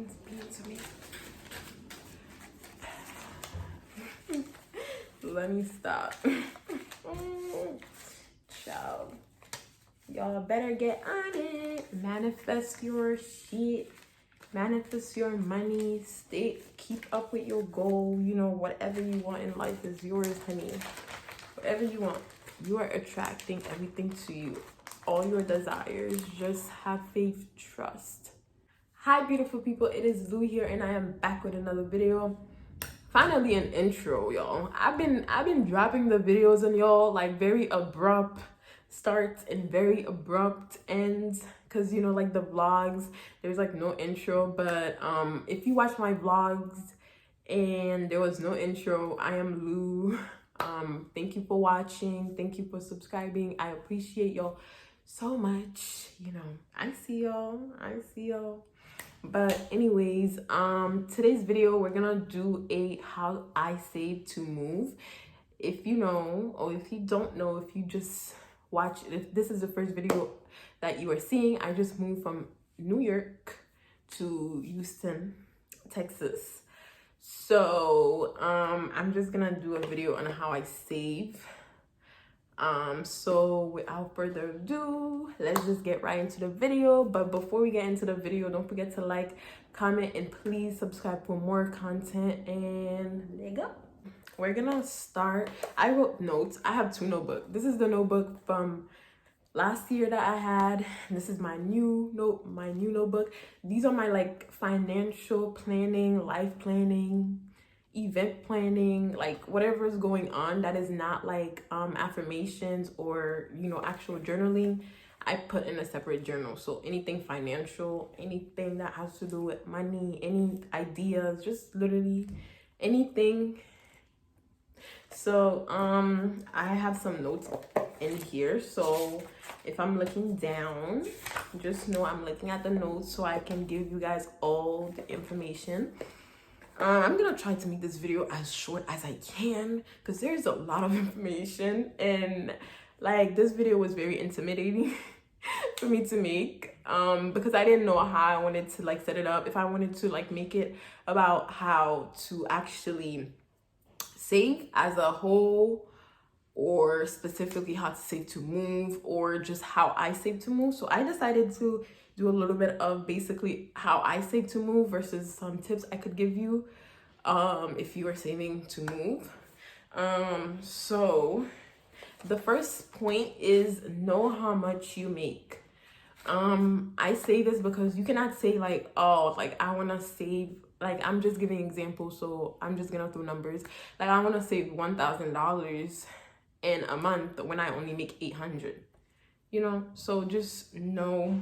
To me. Let me stop. Child, y'all better get on it. Manifest your shit. Manifest your money. Keep up with your goal. You know, whatever you want in life is yours, honey. Whatever you want, you are attracting everything to you. All your desires. Just have faith, trust. Hi beautiful people, it is Lou here and I am back with another video. Finally an intro, y'all. I've been dropping the videos on y'all like very abrupt starts and very abrupt ends, because you know, like the vlogs, there's like no intro. But if you watch my vlogs and there was no intro, I am Lou. Thank you for watching, thank you for subscribing. I appreciate y'all so much. You know, I see y'all. But anyways, today's video we're gonna do a how I save to move. If you know, or if you don't know, if you just watch, if this is the first video that you are seeing, I just moved from New York to Houston, Texas. So I'm just gonna do a video on how I save. So without further ado, let's just get right into the video. But before we get into the video, don't forget to like, comment, and please subscribe for more content. And there you go. We're gonna start. I wrote notes. I have two notebooks. This is the notebook from last year that I had. This is my new notebook. These are my like financial planning, life planning, event planning, like whatever is going on that is not like affirmations or, you know, actual journaling, I put in a separate journal. So anything financial, anything that has to do with money, any ideas, just literally anything. So I have some notes in here, so if I'm looking down, just know I'm looking at the notes so I can give you guys all the information. I'm gonna try to make this video as short as I can because there's a lot of information, and like this video was very intimidating for me to make because I didn't know how I wanted to like set it up. If I wanted to like make it about how to actually save as a whole, or specifically how to save to move, or just how I save to move. So I decided to do a little bit of basically how I save to move versus some tips I could give you if you are saving to move. So the first point is know how much you make. I say this because you cannot say like, oh, like I want to save, like I'm just giving examples, so I'm just gonna throw numbers. Like I want to save $1,000 in a month when I only make 800, you know. So just know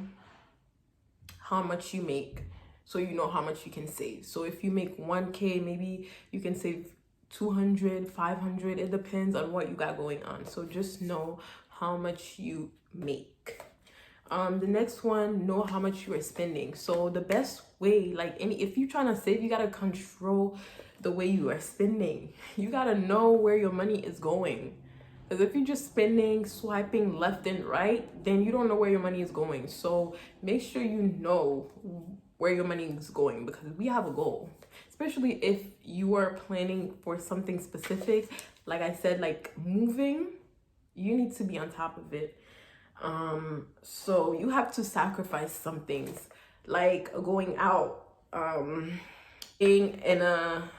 how much you make so you know how much you can save. So if you make 1K, maybe you can save 200, 500. It depends on what you got going on. So just know how much you make. The next one, know how much you are spending. So the best way, like if you're trying to save, you got to control the way you are spending. You got to know where your money is going. Because if you're just spending, swiping left and right, then you don't know where your money is going. So make sure you know where your money is going, because we have a goal. Especially if you are planning for something specific. Like I said, like moving, you need to be on top of it. So you have to sacrifice some things, like going out, being in a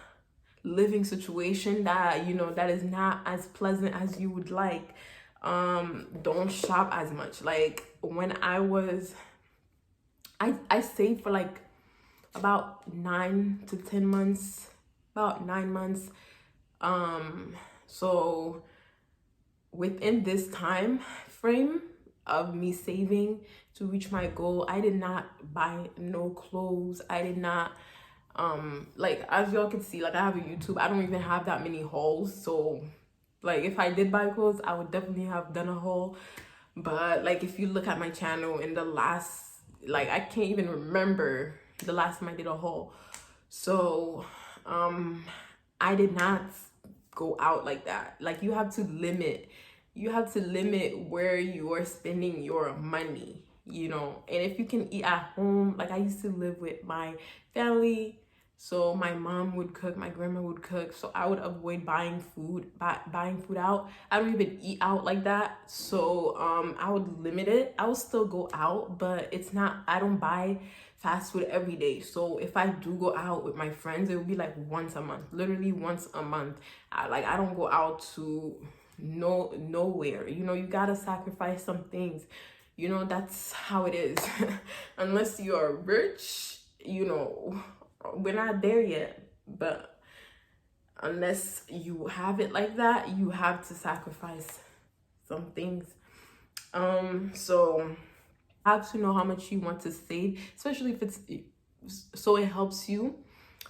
living situation that, you know, that is not as pleasant as you would like. Don't shop as much. Like when I saved for like about 9 to 10 months, about 9 months. So within this time frame of me saving to reach my goal, I did not buy no clothes. I did not like, as y'all can see, like I have a YouTube, I don't even have that many hauls. So like if I did buy clothes, I would definitely have done a haul. But like if you look at my channel in the last, like I can't even remember the last time I did a haul. So I did not go out like that. Like you have to limit where you are spending your money. you know. And if you can eat at home, like I used to live with my family, so my mom would cook, my grandma would cook, so I would avoid buying food out. I don't even eat out like that, so I would limit it. I would still go out, but it's not, I don't buy fast food every day. So if I do go out with my friends, it would be like once a month, literally once a month. I don't go out to nowhere, you know. You gotta sacrifice some things, you know. That's how it is. Unless you are rich, you know, we're not there yet, but unless you have it like that, you have to sacrifice some things. So have to know how much you want to save, especially if it's, so it helps you,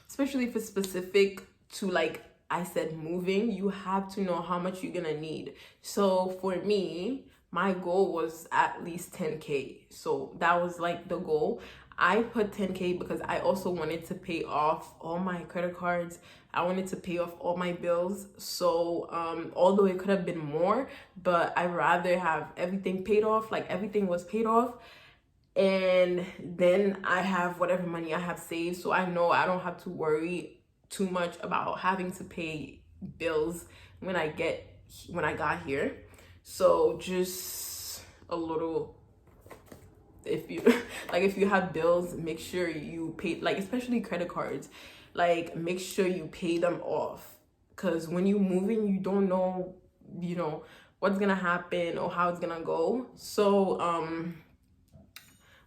especially if it's specific to, like I said, moving. You have to know how much you're gonna need. So for me, my goal was at least 10K. So that was like the goal. I put 10K because I also wanted to pay off all my credit cards. I wanted to pay off all my bills. So although it could have been more, but I'd rather have everything paid off, like everything was paid off. And then I have whatever money I have saved. So I know I don't have to worry too much about having to pay bills when I got here. So just a little, if you if you have bills, make sure you pay, like especially credit cards, like make sure you pay them off, because when you moving, you don't know, you know, what's gonna happen or how it's gonna go. So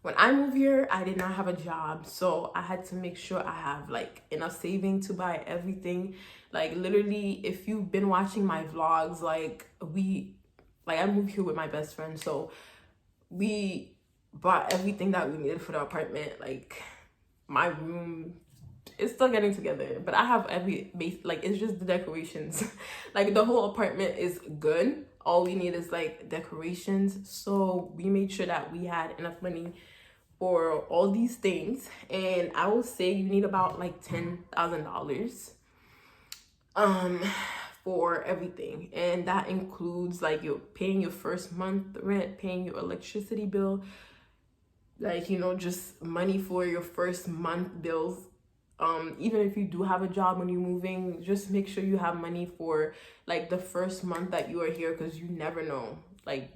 when I moved here, I did not have a job, so I had to make sure I have like enough saving to buy everything. Like literally, if you've been watching my vlogs, I moved here with my best friend, so we bought everything that we needed for the apartment. Like my room is still getting together, but I have every base, like it's just the decorations. Like the whole apartment is good. All we need is like decorations. So we made sure that we had enough money for all these things. And I would say you need about like $10,000 for everything, and that includes like you're paying your first month rent, paying your electricity bill, like, you know, just money for your first month bills. Even if you do have a job when you're moving, just make sure you have money for like the first month that you are here, because you never know. And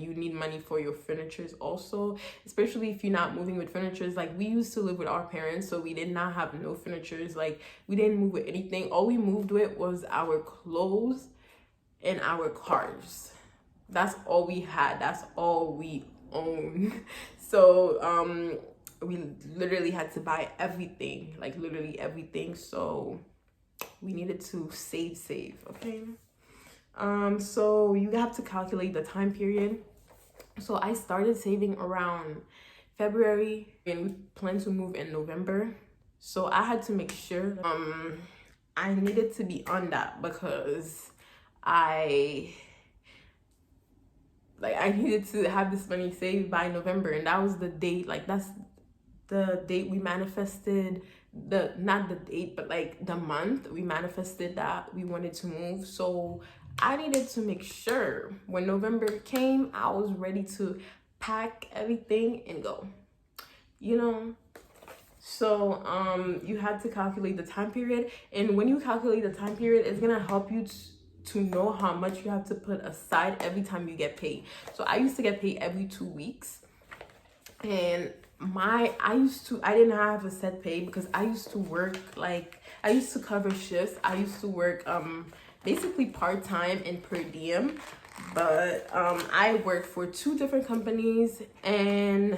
you need money for your furnitures also, especially if you're not moving with furnitures. Like we used to live with our parents, so we did not have no furnitures. Like we didn't move with anything. All we moved with was our clothes and our cars. That's all we had. That's all we own. So we literally had to buy everything, like literally everything. So we needed to save, okay? So you have to calculate the time period. So I started saving around February, and we plan to move in November. So I had to make sure I needed to be on that, because I needed to have this money saved by November, and that was the date. Like that's the date we manifested, not the date, but like the month we manifested that we wanted to move. So I needed to make sure when November came, I was ready to pack everything and go, you know. So you had to calculate the time period, and when you calculate the time period, it's gonna help you to know how much you have to put aside every time you get paid. So I used to get paid every 2 weeks, and I didn't have a set pay, because I used to work, like I used to cover shifts. I used to work basically part-time and per diem, but I worked for 2 different companies, and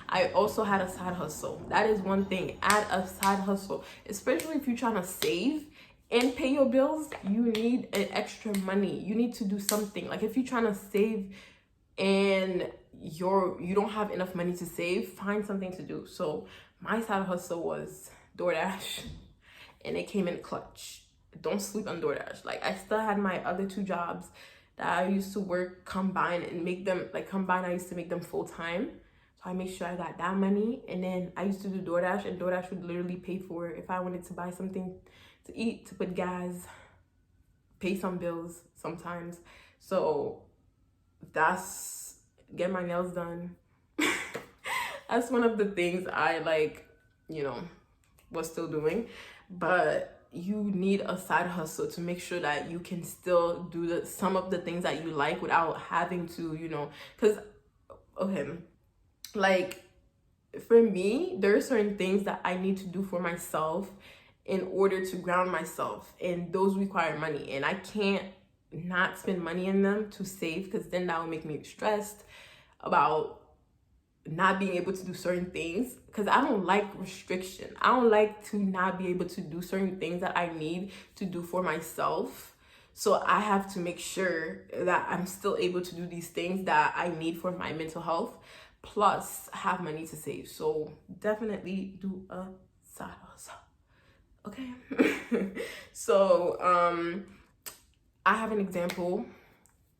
I also had a side hustle. That is one thing, add a side hustle, especially if you're trying to save and pay your bills. You need an extra money. You need to do something. Like if you're trying to save and you don't have enough money to save, find something to do. So my side hustle was DoorDash, and it came in clutch. Don't sleep on DoorDash. Like I still had my other 2 jobs that I used to work combined and make them I used to make them full time. So I made sure I got that money, and then I used to do DoorDash, and DoorDash would literally pay for it if I wanted to buy something to eat, to put gas, pay some bills sometimes. So that's get my nails done. That's one of the things I like, you know, was still doing. But you need a side hustle to make sure that you can still do some of the things that you like without having to, you know, because, okay, like, for me, there are certain things that I need to do for myself in order to ground myself, and those require money, and I can't not spend money in them to save, because then that will make me stressed about not being able to do certain things, because I don't like restriction. I don't like to not be able to do certain things that I need to do for myself. So I have to make sure that I'm still able to do these things that I need for my mental health, plus have money to save. So definitely do a side hustle. Okay. So I have an example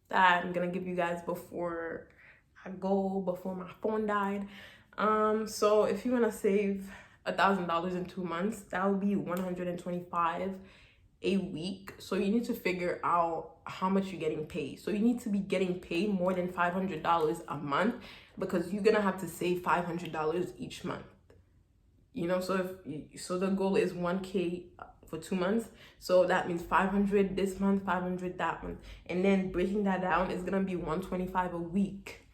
that I'm gonna give you guys before my phone died. So if you want to save $1,000 in 2 months, that would be $125 a week. So you need to figure out how much you're getting paid. So you need to be getting paid more than $500 a month, because you're gonna have to save $500 each month, you know. So the goal is 1K for 2 months, so that means 500 this month, 500 that month, and then breaking that down is gonna be 125 a week.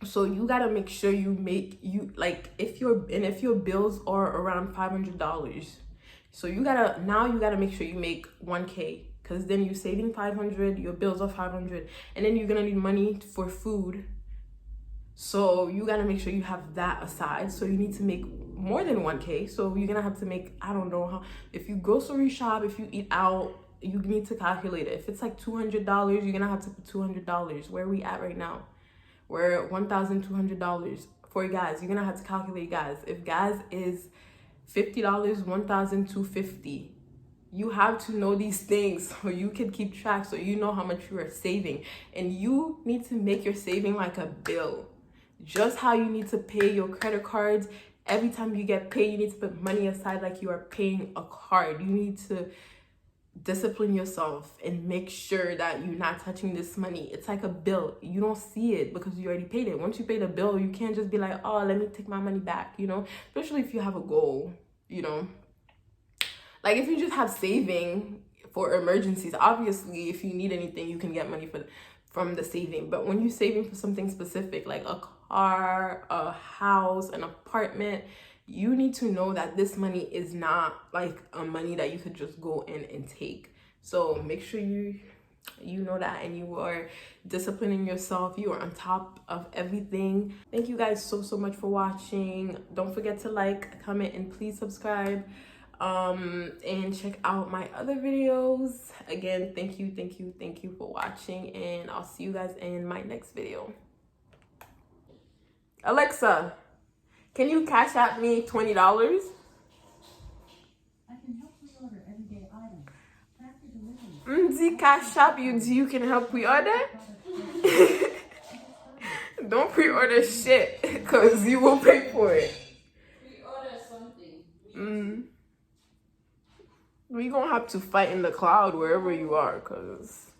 So you gotta make sure if your bills are around $500, so you gotta make sure you make 1K, because then you're saving 500, your bills are 500, and then you're gonna need money for food. So you gotta make sure you have that aside. So you need to make more than 1K. So you're gonna have to make, I don't know how, if you grocery shop, if you eat out, you need to calculate it. If it's like $200, you're gonna have to put $200. Where are we at right now? We're $1,200 for gas. You're gonna have to calculate gas. If gas is $50, $1,250. You have to know these things so you can keep track, so you know how much you are saving. And you need to make your saving like a bill. Just how you need to pay your credit cards. Every time you get paid, you need to put money aside like you are paying a card. You need to discipline yourself and make sure that you're not touching this money. It's like a bill. You don't see it because you already paid it. Once you pay the bill, you can't just be like, oh, let me take my money back, you know, especially if you have a goal, you know. Like if you just have saving for emergencies, obviously if you need anything, you can get money from the saving. But when you're saving for something specific, like a car, a house, an apartment, you need to know that this money is not like a money that you could just go in and take. So make sure you know that, and you are disciplining yourself. You are on top of everything. Thank you guys so much for watching. Don't forget to like, comment, and please subscribe. And check out my other videos. Again, thank you for watching, and I'll see you guys in my next video. Alexa, can you cash out me $20? I can help you order everyday items. Track your delivery. Cash out you can help pre-order? Don't pre-order shit, because you will pay for it. Pre-order something. We're gonna have to fight in the cloud wherever you are, because